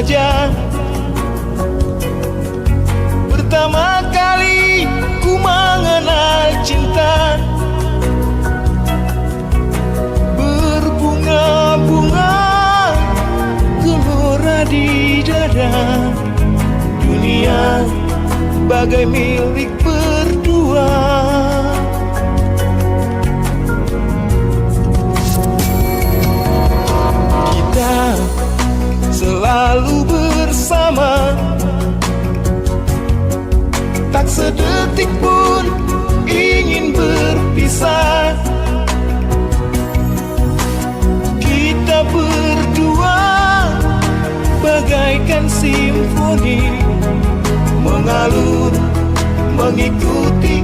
saja. Pertama kali ku mengenal cinta, berbunga-bunga gelora di dada. Dunia bagai milik berdua. Kita selalu bersama, tak sedetik pun ingin berpisah. Kita berdua bagaikan simfoni, mengalun mengikuti